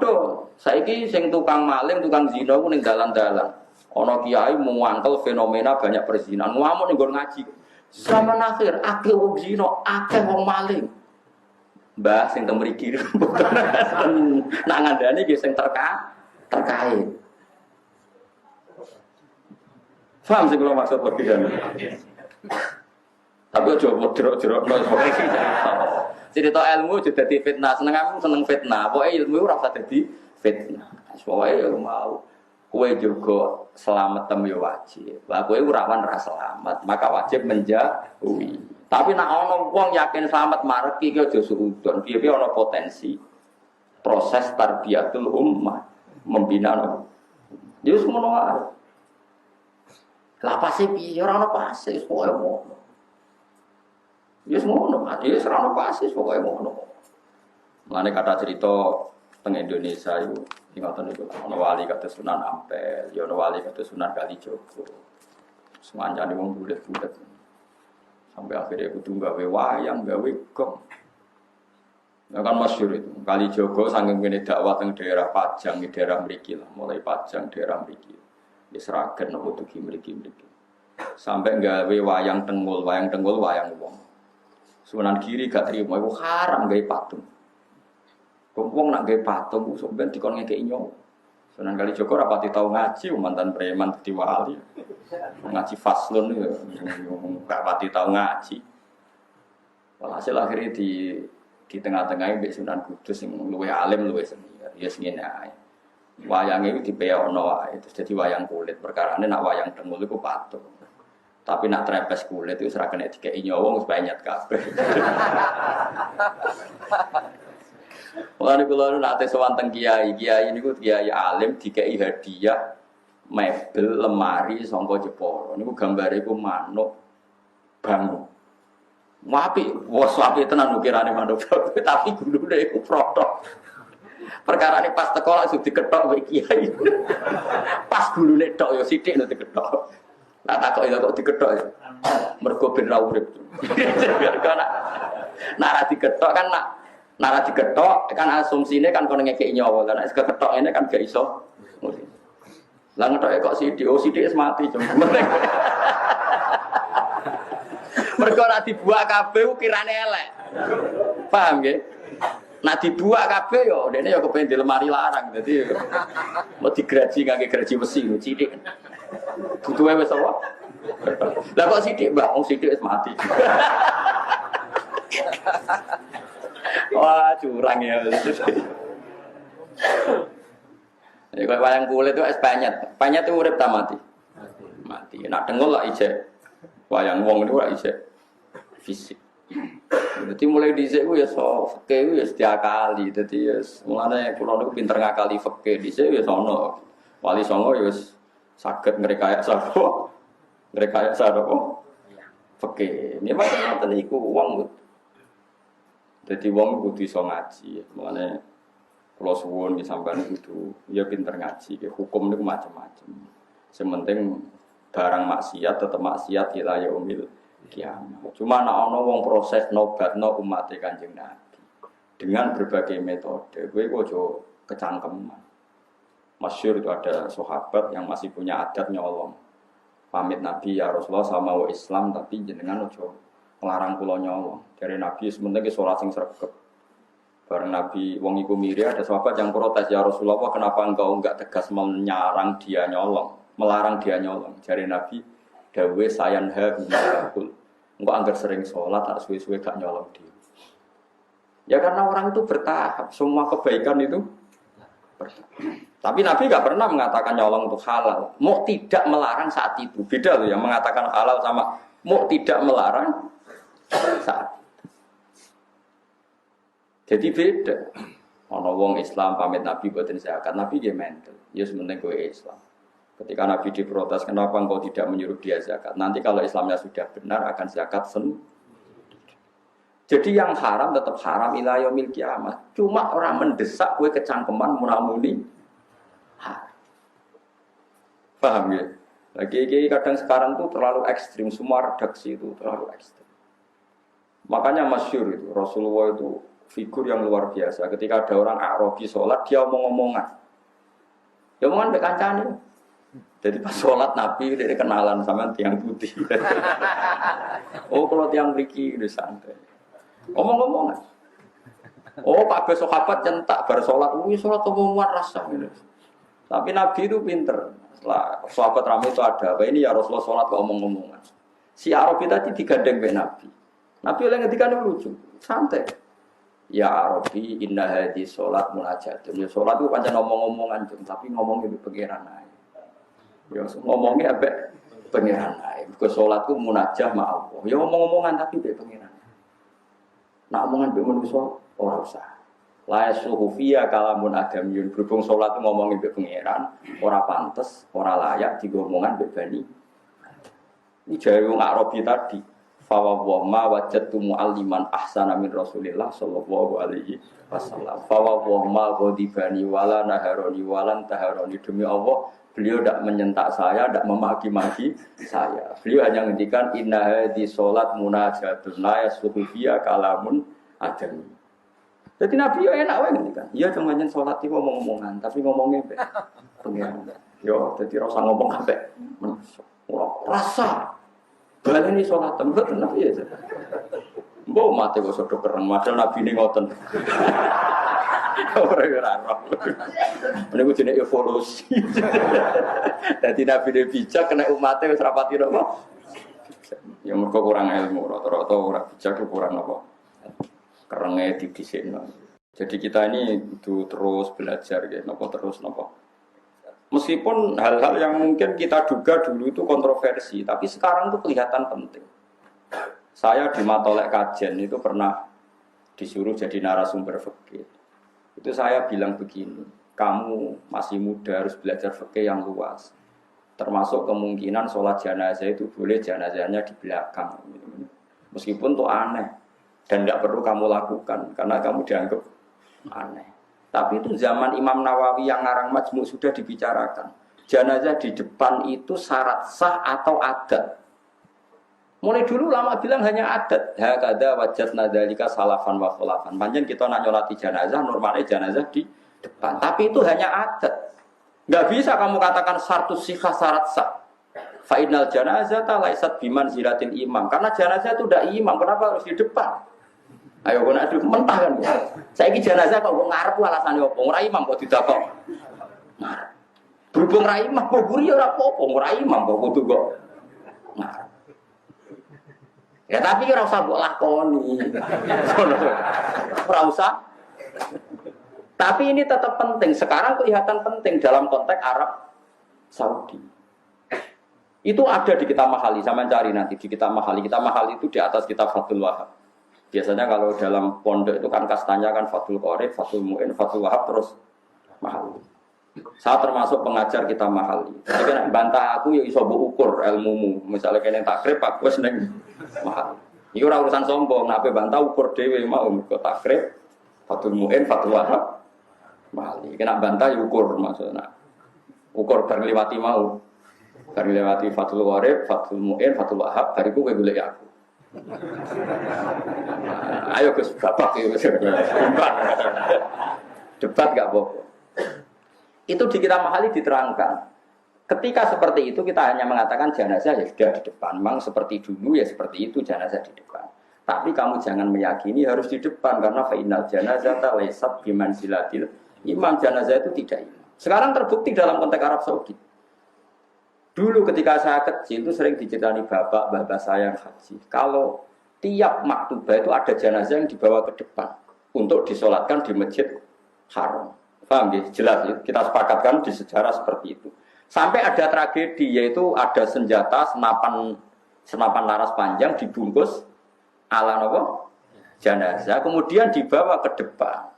Padha saiki sing tukang maling, tukang zina ku ning dalan-dalan. Ana kiai muangkel fenomena banyak perzinahan. Ngamuk ning nggon ngaji. Zaman akhir akeh wong zina, akeh wong maling. Mbah sing teng mriki nak ngandani ki sing terkait. Paham sing kula maksud begini. Tapi aja jerok-jerok cerita ilmu juga dadi fitnah. Seneng fitnah. Pokoke ilmu ora usah dadi fitnah. Pokoke yo mau kowe juga selamat tem yo wajib. Lah kowe ora ora selamat, maka wajib menjauhi. Tapi nek ana wong yakin selamat mareki ki aja suudon. Piye-piye ana potensi proses tarbiyatul ummah, membina no. Yo ngono wae. Lah pase piye ora ana pase pokoke ngono. Yes ngono, yes ora ono pasis pokoke ngono. Mane kata cerita teng Indonesia itu ngoten niku. Ono wali kata Sunan Ampel, ya ono wali kata Sunan Kalijogo. Semanjane wong bulet-bulet. Sampai akhirnya kudu gawe wayang, gawe gong. Ya kan masyhur itu. Kalijogo saking ngene dakwah teng daerah Pajang, di daerah mriki lah, mulai Pajang daerah mriki. Wis ragen nopo tugi mriki. Sampai gawe wayang tengul wayang wong. Sunan Giri gak terima, itu haram gawe patung. Wong nak gawe patung, sampeyan dikon ngekeki nyawa. Sunan Kalijogo rapati tau ngaji, mantan preman dadi wali. Ngaji faslun ya, gak pati tau ngaji. Walhasil akhirnya di tengah-tengah mbek Sunan Kudus sing luwih alim, luwih senior. Ya ngene ae. Wayange iki dipeokno wae, terus dadi wayang kulit. Perkarane nak wayang tengul iku patung. Tapi nak trepes kulit itu serah kena dikei nyawang supaya nyat kabeh. Mulane kula nate sowan teng kiai niku kiai alim dikei hadiah mebel lemari saka Jepara. Niku gambare iku manuk bangun. Apik, wes apik tenan ukirane manuk tapi gulune iku protok. Perkarane pas teko langsung diketok wek kiai. Pas gulune tok ya sithik lho diketok. Nah takok ya kok diketok ya. Mergo ben ra urip. Nak diketok kan nak diketok kan asumsine kan kono ngekeki nyawa. Lah nek keketok ini kan gak iso. Lah ngetoke kok sithik wis mati jeng. Mergo ora dibuak kabeh ukirane elek. Paham nggih? Nak dibuak kabeh yo dene yo kepen di lemari larang. Dadi mau digraji ngangge graji besi sithik. Butuhe wis apa? Lah kok sithik, Mbah? Wong sithik wis mati. Wah, curang ya. Ya kok wayang kulit itu es penyet. Penyet itu urip ta mati? Mati. Nak dengul lah ijek. Wayang wong itu lah ijek fisik. Jadi mulai dhisik ku ya fikih ku ya diakali. Dadi ya mulane kula niku pinter ngakali fikih. Dhisik ya sono. Wali songo ya wis saged ngrekayasa sapa? Ngrekayasa apa? Fikih. Ini macam ngoten iku wong. Dadi wong kudu iso ngaji. Mulane kula suwun ki sampean kudu ya pinter ngaji. Hukum niku macam-macam. Sing penting barang maksiat tetep maksiat ila yaumil kiamat. Cuma nek ana wong proses nobatno umat Kanjeng Nabi dengan berbagai metode, kowe kok aja kecangkeman. Masyhur itu ada sahabat yang masih punya adat nyolong. Pamit Nabi ya Rasulullah sama wa Islam tapi jenengan aja nglarang kula nyolong. Dari Nabi sementing ki salat sing sregep. Bareng Nabi wong iku miri ada sahabat yang protes, ya Rasulullah kenapa engkau enggak tegas melarang dia nyolong. Dari Nabi dawe sayan habul. Engkau anggar sering sholat, tak suwe-suwe gak nyolong dia. Ya karena orang itu bertahap, semua kebaikan itu bertahap. Tapi Nabi gak pernah mengatakan nyolong itu halal. Mau tidak melarang saat itu. Beda loh yang mengatakan halal sama mau tidak melarang saat itu. Jadi beda. Ono wong Islam pamit Nabi buatin zakat, Nabi dia mental. Ya sebenarnya gue Islam. Ketika Nabi diprotes, kenapa engkau tidak menyuruh dia zakat? Nanti kalau Islamnya sudah benar akan zakat sendiri. Jadi yang haram tetap haram ila yaumil kiamat. Cuma orang mendesak kue kecangkeman munamuni. Paham ya? Lagi kadang sekarang tuh terlalu ekstrim, semua redaksi itu terlalu ekstrim. Makanya masyhur itu Rasulullah itu figur yang luar biasa. Ketika ada orang Arabi sholat, dia omong-omongan. Ya omongan mbek kancane. Jadi pas sholat Nabi dia kenalan sama tiang putih. Oh kalau tiang mriki udah santai. Omong-omongan. Oh kabeh sahabat nyentak bar sholat, sholat omongan rasa gitu. Tapi Nabi itu pinter. Setelah sahabat ramai itu ada apa ini ya Rasulullah sholat kok omong-omongan. Si Arabi tadi digandeng be Nabi. Nabi oleh ngendikan lucu, santai. Ya Arabi inna hadhi sholat munajatun. Ya sholat itu pancen omong-omongan tapi ngomongnya be pangeran ae. Ya ngomongnya be pangeran ae. Ke sholat itu munajah ma Allah. Ya omong-omongan tapi be pangeran. Nak omongan be manusa ora usah. La suhufia kalamun adamiyun berhubung sholat itu ngomongin be pangeran, ora pantes, ora layak digomongan be bani. Ini jare wong Arabi tadi. Fa wa ma wajadtu mualliman ahsana min Rasulillah sallallahu alaihi wasallam. Fa wa ma ghadibani wala naharoni walan taharoni demi Allah, beliau tidak menyentak saya, tidak memaki-maki saya. Beliau hanya ngendikan inna hadhi sholat munajatun la suhufia kalamun adamiyun. Jadi Nabi ya enak wae ngendikan. Iya cuma nyen salat iki ngomong-ngomongan, tapi ngomongnya mbek pengen. Yo dadi ora usah ngomong kabeh. Rasa. Baleni salat mboten Nabi ya. Mbok mate kok sedok kereng, padahal Nabi ini ngoten. Ora ora. Menika jenenge evolusi. Dadi Nabi ne bijak kena umate wis rapati napa? Ya mergo kurang ilmu, rata-rata ora bijak kurang apa? Kerengnya didisikno. Jadi kita ini itu terus belajar gitu, terus. Meskipun hal-hal yang mungkin kita duga dulu itu kontroversi, tapi sekarang itu kelihatan penting. Saya di Matolek Kajen itu pernah disuruh jadi narasumber fikih. Itu saya bilang begini, kamu masih muda harus belajar fikih yang luas. Termasuk kemungkinan sholat jenazah itu boleh jenazahnya di belakang. Meskipun itu aneh. Dan tidak perlu kamu lakukan karena kamu dianggap aneh. Tapi itu zaman Imam Nawawi yang ngarang Majmu' sudah dibicarakan. Jenazah di depan itu syarat sah atau adat. Mulai dulu lama bilang hanya adat. Hakada wajadna dzalika salafan wa khulafan. Panjen kita nak nyolati jenazah normalnya jenazah di depan. Tapi itu hanya adat. Enggak bisa kamu katakan syartus sihah syarat sah. Fa innal janazata laisat biman ziratil imam. Karena jenazah itu tidak imam, kenapa harus di depan? Ayo kena adu mentah kan. Saiki jenazah kok ngarep alasane opo? Ora imam kok didakok. Ngarep. Berhubung ra imam kok buri ora apa-apa, ora imam kok kudu kok ngarep. Ya tapi ora usah mbok lakoni. Ora usah. Tapi ini tetap penting. Sekarang kelihatan penting dalam konteks Arab Saudi. Itu ada di kitab Mahali, sama cari nanti di kitab Mahali. Kitab Mahali itu di atas kitab Fathul Wahab. Biasanya kalau dalam pondok itu kan kastanya kan Fathul Qorib, Fathul Mu'in, Fathul Wahab terus Mahali. Saya termasuk pengajar kitab Mahali. Jadi kan bantah aku ya iso ukur ilmumu. Misalnya kene takrib Pak Gus ning Mahali. Iki ora urusan sombong, nek bantah ukur dhewe mau kok takrib Fathul Mu'in, Fathul Wahab Mahali. Kena bantah ya ukur maksudnya. Ukur bar ngliwati mau. Bar ngliwati Fathul Qorib, Fathul Mu'in, Fathul Wahab bariku kowe golek aku. Ayo Gus bapak ya debat gak apa-apa. Itu di kitab Mahali diterangkan. Ketika seperti itu kita hanya mengatakan jenazah ya sudah di depan. Memang seperti dulu ya seperti itu jenazah di depan. Tapi kamu jangan meyakini harus di depan karena fainal janazata laysat bimanzilatil imam. Jenazah itu tidak imam. Sekarang terbukti dalam konteks Arab Saudi. Dulu ketika saya kecil itu sering diceritani bapak saya yang haji. Kalau tiap maktubah itu ada jenazah yang dibawa ke depan untuk disolatkan di Masjid Haram. Paham ya? Jelas ya? Kita sepakatkan di sejarah seperti itu. Sampai ada tragedi yaitu ada senjata senapan laras panjang dibungkus ala nopo jenazah kemudian dibawa ke depan.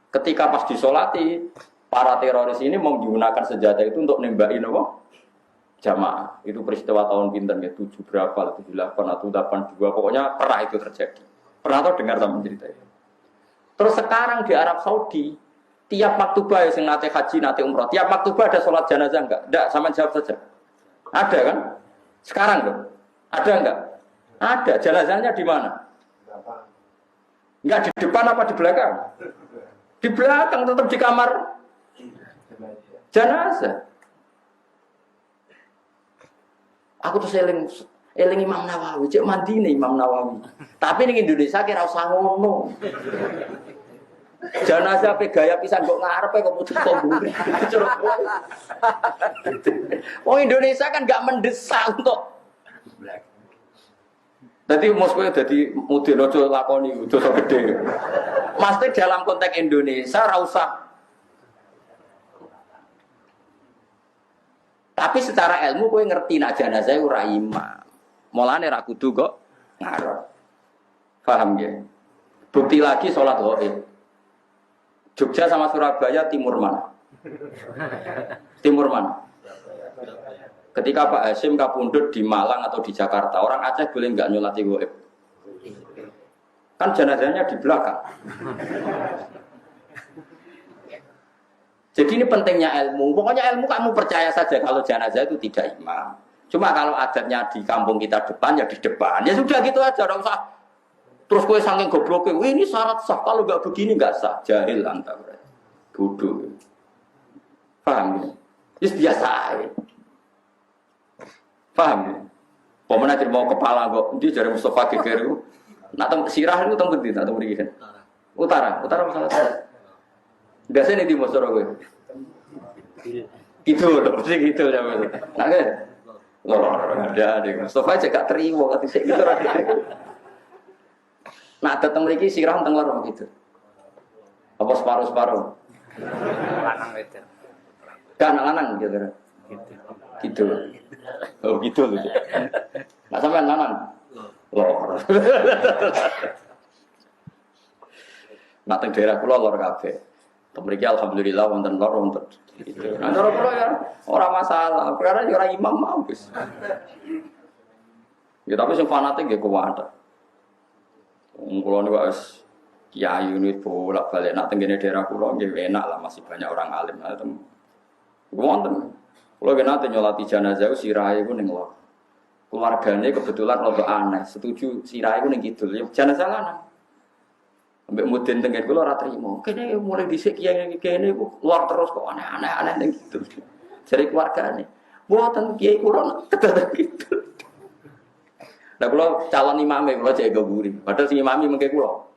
Ketika pas disolati para teroris ini mau menggunakan senjata itu untuk nembakin nopo jamaah. Itu peristiwa tahun pinten ya 7 berapa 78 atau 82 pokoknya pernah itu terjadi. Pernah tahu dengar sama cerita itu. Terus sekarang di Arab Saudi tiap maktubah yang nate haji nate umrah tiap maktubah ada sholat jenazah enggak? Enggak, sama jawab saja. Ada kan? Sekarang loh. Ada enggak? Ada. Jenazahnya di mana? Enggak di depan apa di belakang? Di belakang, tetap di kamar jenazah. Aku tuh eling Imam Nawawi, cek mandi nih Imam Nawawi. Tapi ning Indonesia kira usah ngono. Jenazah pe gaya pisan kok ngarepe kok putus kok mburi. Wong Indonesia kan enggak mendesak untuk. Dadi mosque dadi model aja lakoni dosa gede. Mesti dalam konteks Indonesia ora usah. Tapi secara ilmu kowe ngerti nek jenazah ora imam. Mulane ra kudu kok ngarep. Paham ya? Bukti lagi salat ghaib. Jogja sama Surabaya timur mana? Timur mana? Ketika Pak Hasyim kapundhut di Malang atau di Jakarta, orang Aceh boleh nggak nyolati ghaib? Kan jenazahnya di belakang. Jadi ini pentingnya ilmu. Pokoknya ilmu kamu percaya saja kalau jenazah itu tidak imam. Cuma kalau adatnya di kampung kita depan ya di depan. Ya sudah gitu aja, enggak usah. Terus kowe saking gobloknya, "Wih, ini syarat sah. Kalau enggak begini enggak sah." Jahil anta berarti. Bodoh. Paham ya? Itu biasa aja. Paham ya? Pemenang mau kepala kok, dia jari Mustafa geger itu. Nak sirah itu teng pundi, nak teng mriki kan. Utara masalah. Biasanya di Timur gue. Gitu loh, mesti gitu ya mas. Nah kan, ada deh. Mustafa aja gak terima kata saya gitu. Nah datang lagi sirah teng lorong gitu. Apa separuh? Lanang itu. Kan lanang gitu. Gitu. Oh gitu loh. Nah sampean lanang. Lor. Nah teng daerah kula lor kabeh. Mriki alhamdulillah wonten lor wonten gitu. Nah cara kula ya ora masalah, karena ya ora imam wis. Ya tapi sing fanatik nggih kuwat. Kula niku wis kiai ini bolak-balik nak teng daerah kula nggih enak lah, masih banyak orang alim. Wonten. Kula nate nyolati jenazah sirahe ku ning lor. Keluargane kebetulan rada aneh, setuju sirahe ku ning kidul. Ya jenazah lanang. Ambek mudin tengen kula ora trimo. Kene mulai dhisik kiai kene iku lor terus kok aneh-aneh ning kidul. Jare keluargane, "Mboten kiai kula kedadak kidul." Lah kula calon imame kula jaga guri. Padahal sing imami mengke kula.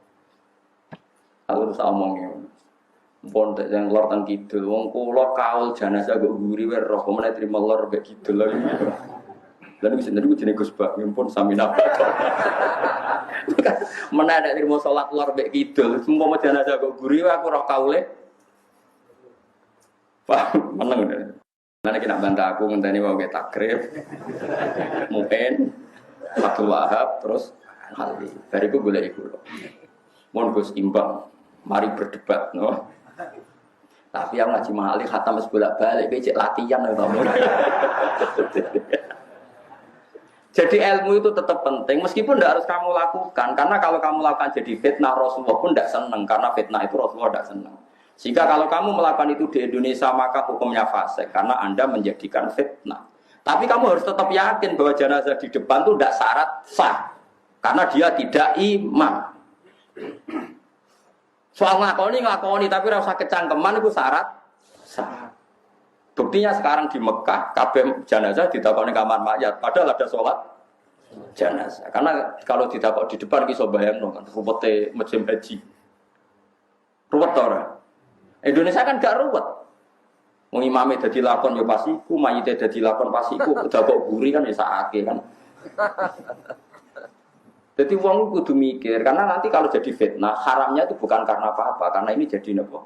Aku terus omongnya. Pon tek yang lor teng kidul, wong kula kaul jenazah kok guri wae roh meneh trimo lor mek kidul lho. Lah niku jenenge jenenge Gus Bak, pun sami napa. Meneh nek trimo salat lor mek kidul, umpama jenazah kok guri wae aku roh kaule. Paham meneng. Nanti nak bantah aku ngenteni wae takrif. Mungkin Abdul Wahab terus Ali. Bariku golek iku. Mon Gus imbang, mari berdebat, no. Tapi yang ngaji mahali khatam bolak-balik becek latihan lho kamu. Jadi ilmu itu tetap penting meskipun tidak harus kamu lakukan, karena kalau kamu lakukan jadi fitnah, Rasulullah pun tidak senang, karena fitnah itu Rasulullah tidak senang. Sehingga kalau kamu melakukan itu di Indonesia maka hukumnya fasik karena Anda menjadikan fitnah. Tapi kamu harus tetap yakin bahwa jenazah di depan itu tidak syarat sah karena dia tidak imam. Soal ngakoni tapi rasa kecangkeman itu syarat sah. Buktinya sekarang di Mekah kabeh jenazah ditakoni kamar mayat padahal ada sholat jenazah. Karena kalau ditakok di depan iso bayangno kan ruwete musim haji. Ruwet ora? Indonesia kan gak ruwet. Wong imame dadi lakon ya pasiku, mayite dadi lakon pasiku, udah kok guri kan ya sakake kan. Jadi wong kudu mikir, karena nanti kalau jadi fitnah, haramnya itu bukan karena apa-apa, karena ini jadi apa?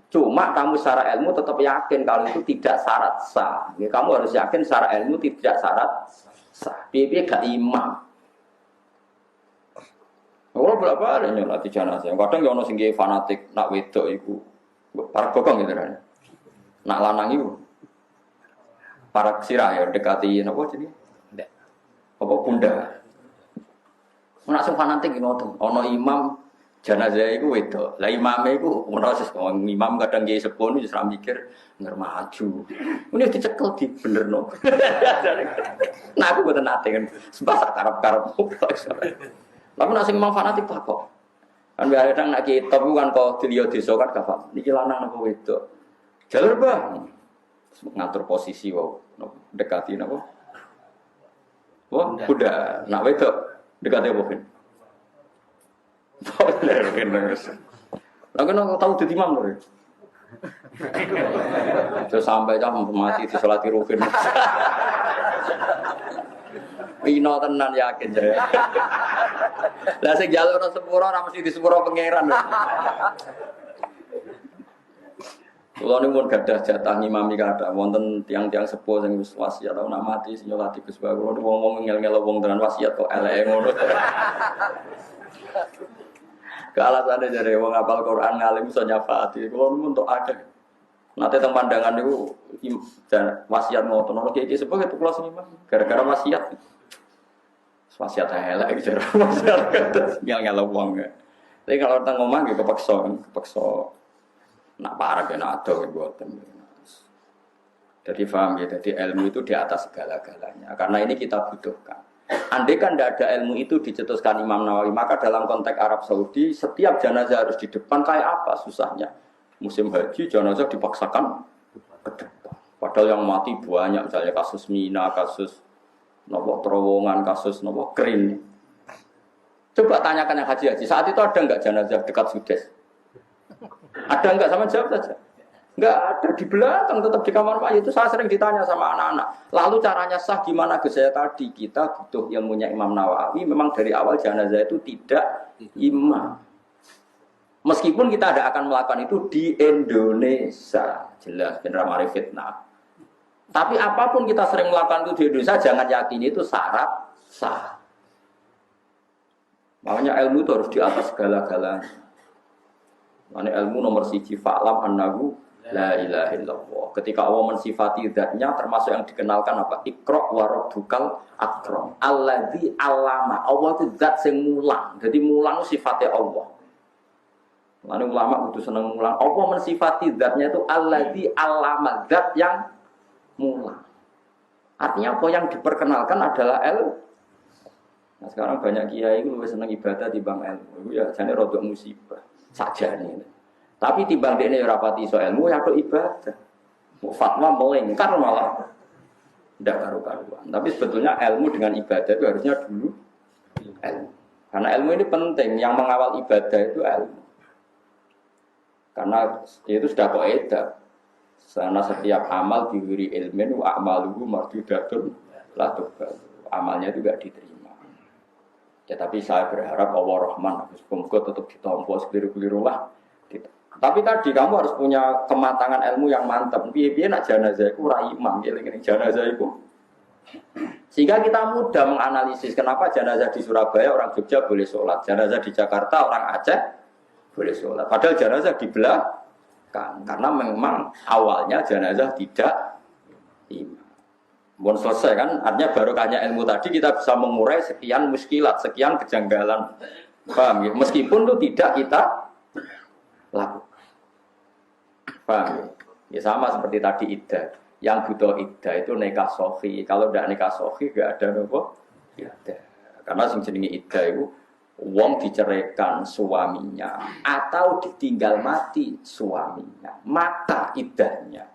Cuma kamu secara ilmu tetap yakin kalau itu tidak syarat sah. Ya, kamu harus yakin secara ilmu tidak syarat sah. Dia gak imam. Kalau berapa ada nyolati jenazah? Kadang ya ono sing fanatik nak wedok iku. Para bokong gitu kan. Nak lanang iku. Para sirah ya dekati napa jenenge? Ndak. Apa bunda? Nak sing fanatik ngoten, ana imam jenazah iku wedok. Lah imame iku menawa imam kadang nggih sepon wis ra mikir nger maju. Ini dicekel di benerno. Nah aku mboten nate kan. Sebab karep-karep. Tapi nak sing imam fanatik tak kok. Kan biasa nak kitab kan kok dilihat desa kan gak paham. Niki lanang apa wedok. Jalur Bang. Ngatur posisi wow. Dekati napa? Wah, udah. Nak wedok dekati apa kan? Bener. Lah kan tahu dadi imam lho. Terus sampai cah mati di salat rukin. Pino tenan yakin saya. Lah sing jalur sepuro ora mesti di sepuro pangeran. Kula niku mun gadah jatah ngimami kathah wonten tiang-tiang sepuh sing wis wasiat tau nak mati sing nyolati Gus Bagus. Kula wong-wong ngel-ngel wong tenan wasiat kok eleke ngono. Kealasane jare wong hafal Quran ngalim iso nyafaati. Kula niku entuk akeh. Nate teng pandangan niku wasiat ngoten ora iki sepuh itu kula sing gara-gara wasiat. Wasiat elek iki jare wasiat ngel-ngel wong. Tapi kalau teng omah nggih kepeksa. Nak parah kena ado buatan. Jadi paham ya, jadi ilmu itu di atas segala-galanya. Karena ini kita butuhkan. Andai kan tidak ada ilmu itu dicetuskan Imam Nawawi, maka dalam konteks Arab Saudi setiap jenazah harus di depan. Kayak apa susahnya? Musim haji jenazah dipaksakan ke depan. Padahal yang mati banyak, misalnya kasus Mina, kasus nopo terowongan, kasus nopo kering. Coba tanyakan yang haji-haji. Saat itu ada nggak jenazah dekat Sudes? Ada enggak sama jawab saja. Enggak ada di belakang tetap di kamar mayit itu saya sering ditanya sama anak-anak. Lalu caranya sah gimana Gus saya tadi kita butuh ilmunya Imam Nawawi memang dari awal jenazah itu tidak imam. Meskipun kita tidak akan melakukan itu di Indonesia jelas benar mari fitnah. Tapi apapun kita sering melakukan itu di Indonesia jangan yakini itu syarat sah. Makanya ilmu itu harus di atas segala-galanya. Ini ilmu nomor 1 fa'lam annahu la ilaha illallah. Ketika Allah mensifati zatnya termasuk yang dikenalkan apa? Iqra wa rabbukal akram. Alladzi 'allama. Allah itu zat sing mulang. Jadi mulang sifatnya Allah. Lalu ulama kudu seneng mulang. Allah mensifati zatnya itu alladzi 'allama, zat yang mulang. Artinya apa yang diperkenalkan adalah ilmu. Nah sekarang banyak kiai itu lebih seneng ibadah timbang ilmu. Itu ya jane rodok musibah. Saja nih, tapi timbang dia ini rapati so ilmu ya itu ibadah. Fatwa melingkar malah tidak karu-karuan. Tapi sebetulnya ilmu dengan ibadah itu harusnya dulu ilmu. Karena ilmu ini penting. Yang mengawal ibadah itu ilmu. Karena itu sudah kaidah. Karena setiap amal diberi ilmin wa amaluhu mardudatun la tuqbal. Amalnya juga diterima. Ya, tapi saya berharap Allah Rahman, semoga tetap ditompo sekeliru-keliru lah. Tapi tadi kamu harus punya kematangan ilmu yang mantap. Biar nak jenazah itu imam, gini jenazah itu. Sehingga kita mudah menganalisis kenapa jenazah di Surabaya orang Jogja boleh sholat, jenazah di Jakarta orang Aceh boleh sholat. Padahal jenazah di belakang, karena memang awalnya jenazah tidak imam. Bon selesai kan, artinya barokahnya ilmu tadi kita bisa mengurai sekian muskilat, sekian kejanggalan. Paham ya? Meskipun itu tidak kita lakukan. Paham ya? Ya sama seperti tadi iddah. Yang butuh iddah itu nikah sahih. Kalau tidak nikah sahih enggak ada apa? Iddah. Karena sing jenenge iddah itu wong diceraikan suaminya atau ditinggal mati suaminya, maka iddahnya.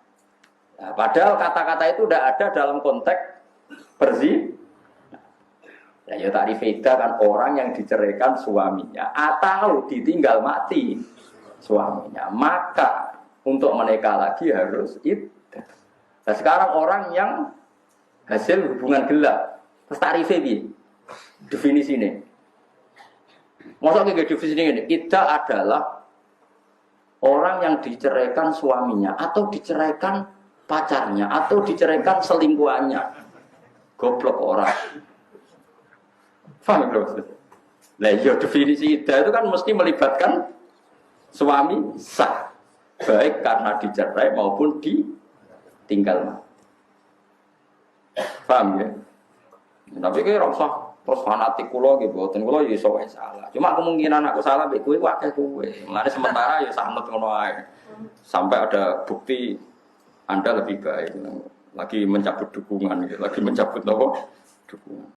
Nah, padahal kata-kata itu tidak ada dalam konteks berzina. Nah, ya tarif iddah kan orang yang diceraikan suaminya atau ditinggal mati suaminya, maka untuk menikah lagi harus iddah. Nah, sekarang orang yang hasil hubungan gelap, terus tarifnya bi, definisi ini. Maksudnya definisi ini, iddah adalah orang yang diceraikan suaminya atau diceraikan pacarnya atau diceraikan selingkuhannya. Goblok orang. Paham bro? Nah, ya definisi iddah itu kan mesti melibatkan suami sah, baik karena dicerai maupun ditinggal mati. Paham ya? Tapi kira usah terus fanatik kula nggih mboten, kula ya iso wae salah. Cuma kemungkinan aku salah mek kowe akeh kowe. Mulane sementara ya sanut ngono ae. Sampai ada bukti Anda lebih baik, lagi mencabut dukungan, lagi mencabut apa? Dukungan.